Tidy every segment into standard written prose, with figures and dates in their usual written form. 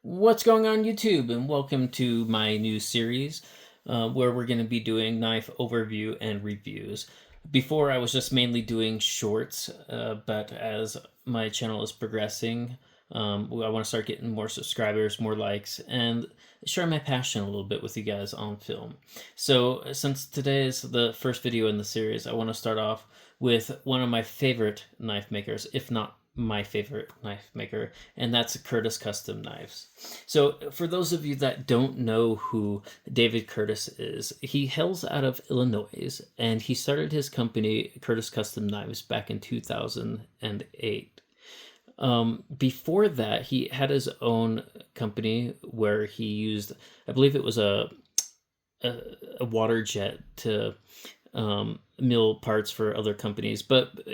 What's going on YouTube, and welcome to my new series where we're going to be doing knife overview and reviews. Before I was just mainly doing shorts, but as my channel is progressing, I want to start getting more subscribers, more likes, and share my passion a little bit with you guys on film. So since today is the first video in the series, I want to start off with one of my favorite knife makers, if not my favorite knife maker, and that's Curtis Custom Knives. So, for those of you that don't know who David Curtis is, he hails out of Illinois, and he started his company, Curtis Custom Knives, back in 2008. Before that, he had his own company where he used, I believe it was a water jet to mill parts for other companies, but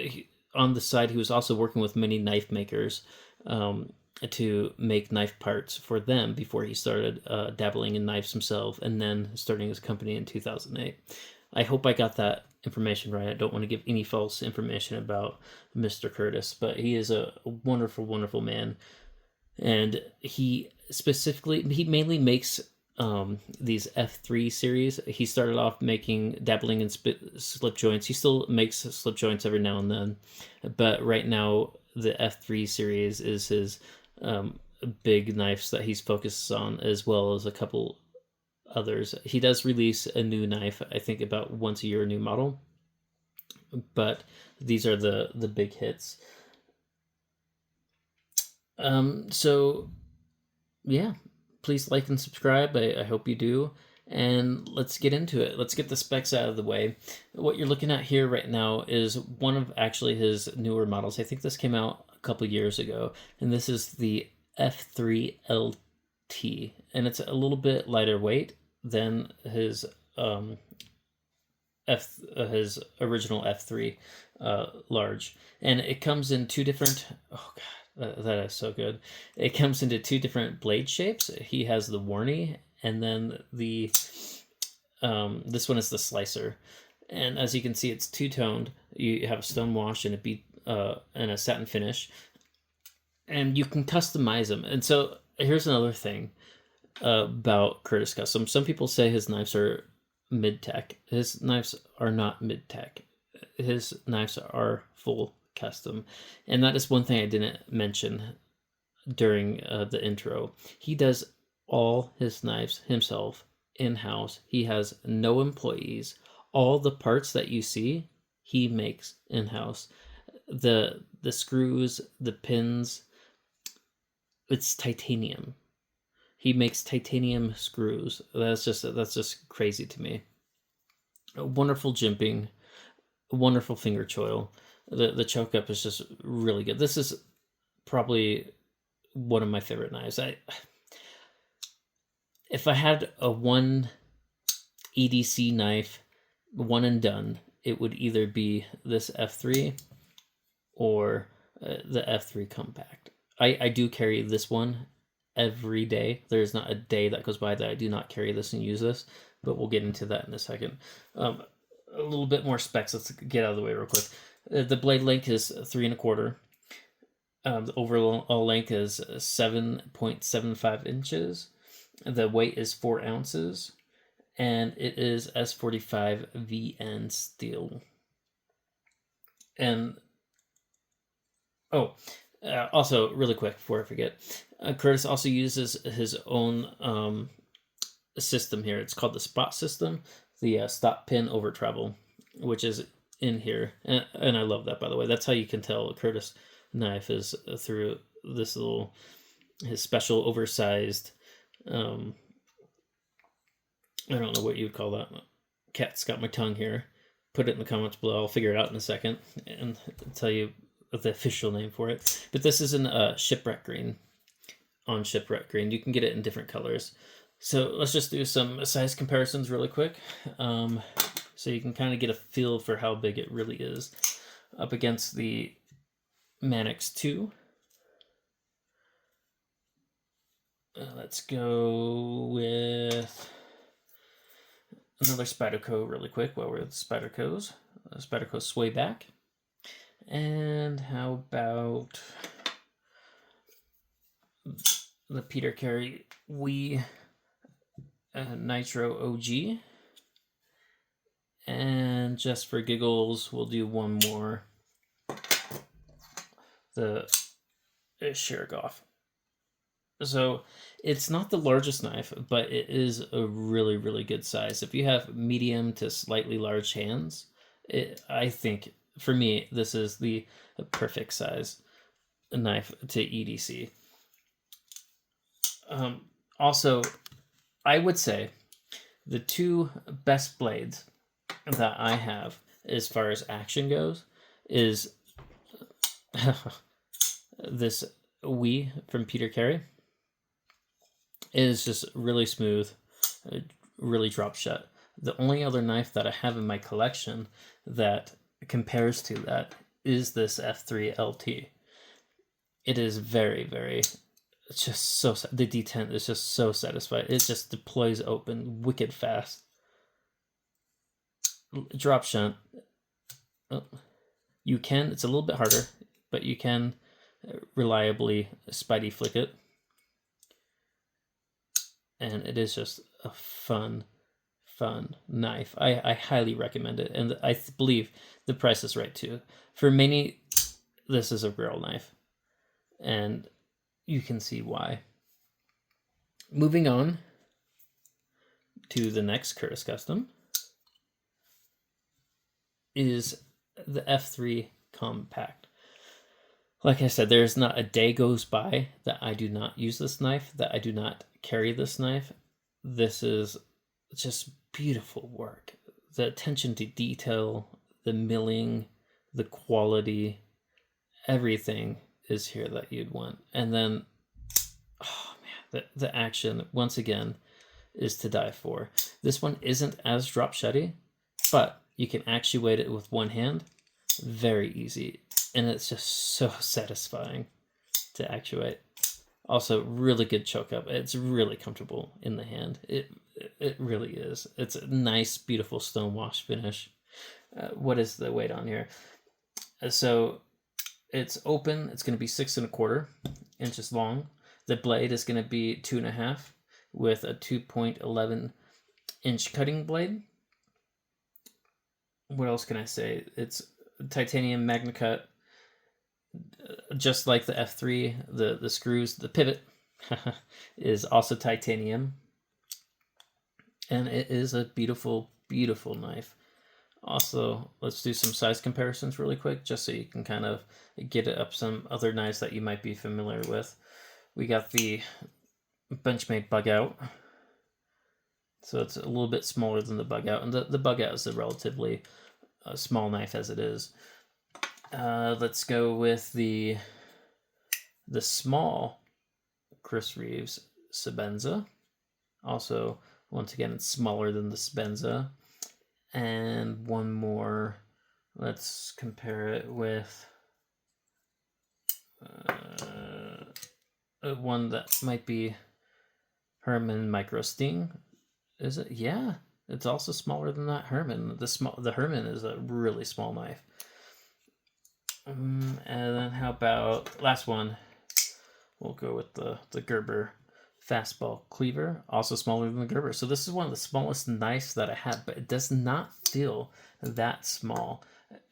on the side, he was also working with many knife makers to make knife parts for them before he started dabbling in knives himself and then starting his company in 2008. I hope I got that information right. I don't want to give any false information about Mr. Curtis, but he is a wonderful, wonderful man. And he mainly makes these F3 series. He started off dabbling in slip joints. He still makes slip joints every now and then, but right now the F3 series is his big knives that he's focused on, as well as a couple others. He does release a new knife, I think about once a year, a new model, but these are the big hits. So yeah, please like and subscribe. I hope you do. And let's get into it. Let's get the specs out of the way. What you're looking at here right now is one of actually his newer models. I think this came out a couple years ago, and this is the F3 LT, and it's a little bit lighter weight than his his original F3 large, and it comes in two different. Oh god, that is so good. It comes into two different blade shapes. He has the Warney, and then the this one is the Slicer. And as you can see, it's two-toned. You have a stone wash and and a satin finish, and you can customize them. And so here's another thing about Curtis Custom. Some people say his knives are mid-tech. His knives are not mid-tech. His knives are full custom, and that is one thing I didn't mention during the intro. He does all his knives himself in-house. He has no employees. All the parts that you see, he makes in-house. The screws, the pins, it's titanium. He makes titanium screws. That's just crazy to me. A wonderful jimping, a wonderful finger choil. The choke up is just really good. This is probably one of my favorite knives. If I had a one EDC knife, one and done, it would either be this F3 or the F3 Compact. I do carry this one every day. There's not a day that goes by that I do not carry this and use this, but we'll get into that in a second. A little bit more specs. Let's get out of the way real quick. The blade length is 3 1/4. The overall length is 7.75 inches. The weight is 4 ounces, and it is S45 VN steel. And also, really quick before I forget, Curtis also uses his own system here. It's called the spot system, the stop pin over travel, which is in here, and I love that, by the way. That's how you can tell a Curtis knife is through this his special oversized. I don't know what you would call that. Cat's got my tongue here. Put it in the comments below. I'll figure it out in a second and tell you the official name for it. But this is in shipwreck green. On shipwreck green, you can get it in different colors. So let's just do some size comparisons really quick, so you can kind of get a feel for how big it really is up against the Magnacut 2. Let's go with another Spyderco really quick while we're at Spyderco's. Spyderco Sway Back. And how about the Peter Carey Wii Nitro OG. And just for giggles, we'll do one more. The Shirgoff. So it's not the largest knife, but it is a really, really good size. If you have medium to slightly large hands, I think, for me, this is the perfect size knife to EDC. Also, I would say the two best blades that I have as far as action goes is this Wii from Peter Carey. It is just really smooth, really drop shut. The only other knife that I have in my collection that compares to that is this F3 LT. It is very, very, it's just so, the detent is just so satisfying. It just deploys open wicked fast. Drop shunt. You can, it's a little bit harder, but you can reliably spidey flick it. And it is just a fun knife. I highly recommend it. And I believe the price is right too. For many, this is a real knife. And you can see why. Moving on to the next Curtis Custom is the F3 Compact. Like I said, there's not a day goes by that I do not use this knife, that I do not carry this knife. This is just beautiful work. The attention to detail, the milling, the quality, everything is here that you'd want. And then, oh man, the action, once again, is to die for. This one isn't as drop shutty, but you can actuate it with one hand. Very easy. And it's just so satisfying to actuate. Also, really good choke up. It's really comfortable in the hand. It really is. It's a nice, beautiful stone wash finish. What is the weight on here? So it's open. It's going to be 6 1/4 inches long. The blade is going to be 2.5 with a 2.11 inch cutting blade. What else can I say? It's titanium Magnacut. Just like the F3, the screws, the pivot is also titanium. And it is a beautiful, beautiful knife. Also, let's do some size comparisons really quick, just so you can kind of get it up some other knives that you might be familiar with. We got the Benchmade Bug Out. So it's a little bit smaller than the Bug Out. And the Bug Out is a relatively small knife as it is. Let's go with the small Chris Reeves Sebenza. Also, once again, it's smaller than the Sebenza. And one more. Let's compare it with one that might be Herman Micro Sting. Is it? Yeah, it's also smaller than that Herman. The Herman is a really small knife. And then how about last one? We'll go with the Gerber Fastball Cleaver, also smaller than the Gerber. So this is one of the smallest knives that I have, but it does not feel that small.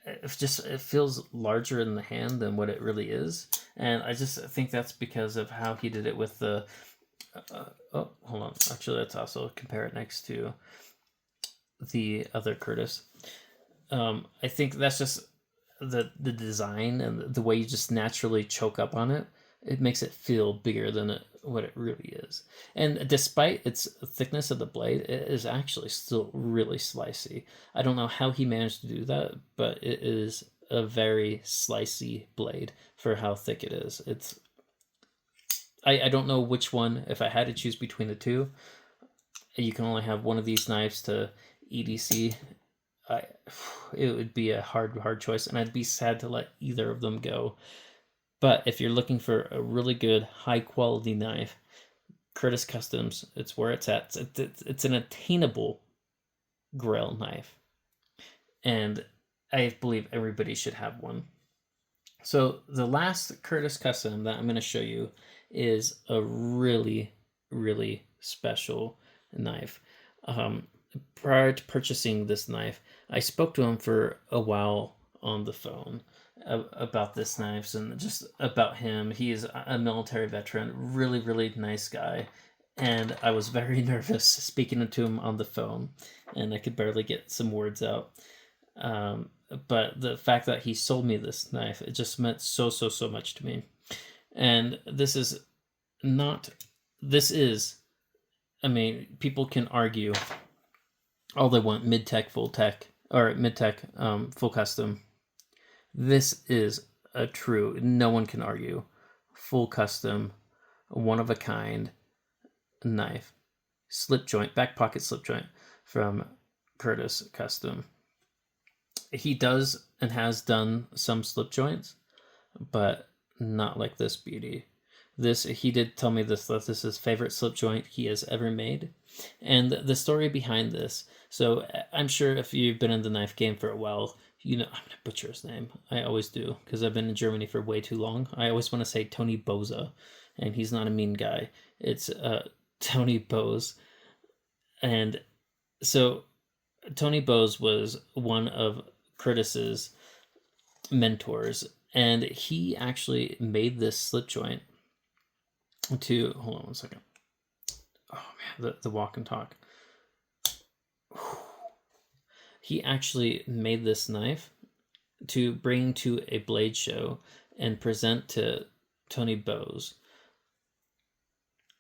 It feels larger in the hand than what it really is, and I just think that's because of how he did it with the. Oh, hold on. Actually, let's also compare it next to the other Curtis. I think that's just the design and the way you just naturally choke up on it. It makes it feel bigger than what it really is. And despite its thickness of the blade, it is actually still really slicey. I don't know how he managed to do that, but it is a very slicey blade for how thick it is. I don't know which one, if I had to choose between the two. You can only have one of these knives to EDC. It would be a hard choice, and I'd be sad to let either of them go. But if you're looking for a really good, high-quality knife, Curtis Customs, it's where it's at. It's an attainable Grail knife. And I believe everybody should have one. So the last Curtis Custom that I'm going to show you is a really, really special knife. Um, Prior to purchasing this knife, I spoke to him for a while on the phone about this knife and just about him. He is a military veteran, really, really nice guy. And I was very nervous speaking to him on the phone, and I could barely get some words out. Um, but the fact that he sold me this knife, it just meant so, so, so much to me. And not, this is, I mean, people can argue all they want, mid-tech, full tech, or mid-tech, full custom. This is a true, no one can argue, full custom, one of a kind knife. Slip joint, back pocket slip joint from Curtis Custom. He does and has done some slip joints, but not like this beauty. This, he did tell me this, that this is his favorite slip joint he has ever made. And the story behind this, so I'm sure if you've been in the knife game for a while, you know, I'm gonna butcher his name. I always do, because I've been in Germany for way too long. I always want to say Tony Boza, and he's not a mean guy. It's Tony Bose. And so Tony Bose was one of Curtis's mentors, and he actually made this slip joint to, hold on one second. Oh man, the walk and talk. He actually made this knife to bring to a blade show and present to Tony Bose.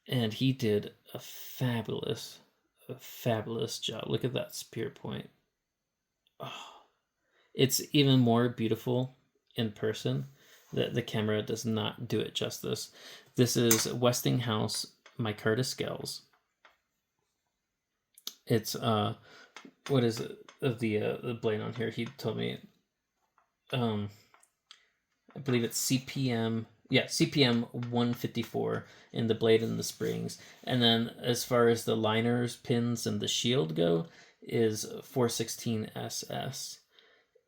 And he did a fabulous job. Look at that spear point. Oh, it's even more beautiful in person. The camera does not do it justice. This is Westinghouse micarta scales. It's what is it? The blade on here? He told me. I believe it's CPM. Yeah, CPM 154 in the blade and the springs. And then as far as the liners, pins, and the shield go, is 416 SS.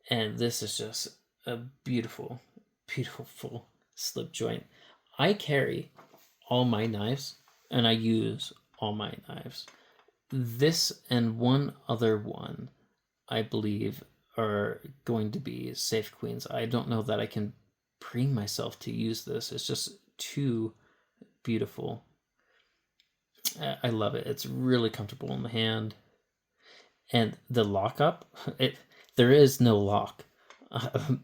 And this is just a beautiful, beautiful slip joint. I carry all my knives, and I use all my knives. This and one other one, I believe, are going to be safe queens. I don't know that I can bring myself to use this. It's just too beautiful. I love it. It's really comfortable in the hand. And the lockup, there is no lock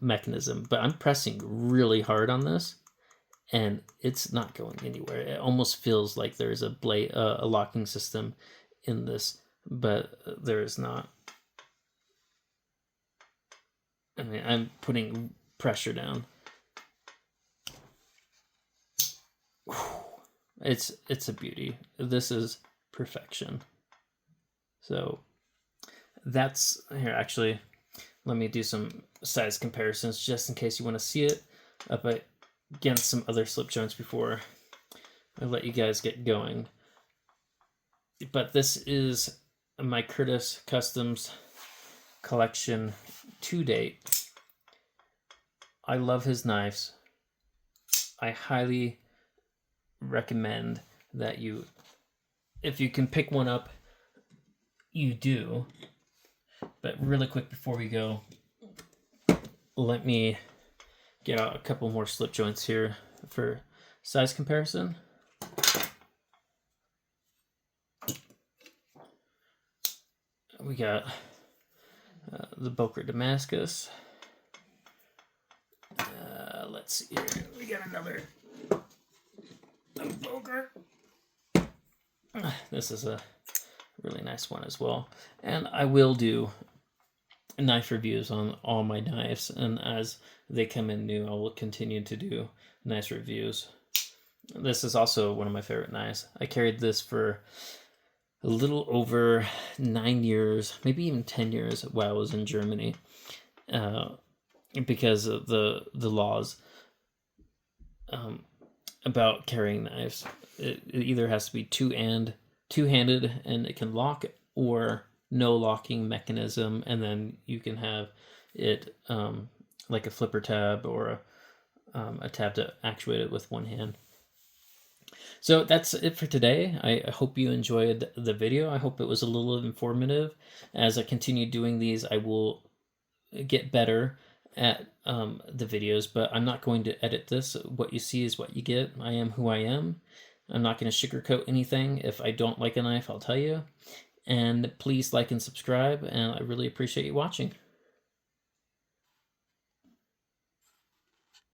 mechanism, but I'm pressing really hard on this, and it's not going anywhere. It almost feels like there is a locking system in this, but there is not. I mean, I'm putting pressure down. It's a beauty. This is perfection. So that's here. Actually, let me do some size comparisons just in case you want to see it up against some other slip joints before I let you guys get going. But this is my Curtis Customs collection to date. I love his knives. I highly recommend that you, if you can pick one up, you do. But really quick before we go, let me get out a couple more slip joints here for size comparison. We got the Boker Damascus. Let's see here. We got another Boker. This is a really nice one as well. And I will do knife reviews on all my knives, and as they come in new, I will continue to do nice reviews. This is also one of my favorite knives. I carried this for a little over 9 years, maybe even 10 years while I was in Germany, because of the laws about carrying knives. It either has to be two-handed and it can lock, or no locking mechanism, and then you can have it like a flipper tab or a tab to actuate it with one hand. So that's it for today. I hope you enjoyed the video. I hope it was a little informative. As I continue doing these, I will get better at the videos, but I'm not going to edit this. What you see is what you get. I am who I am. I'm not going to sugarcoat anything. If I don't like a knife, I'll tell you. And please like and subscribe, and I really appreciate you watching.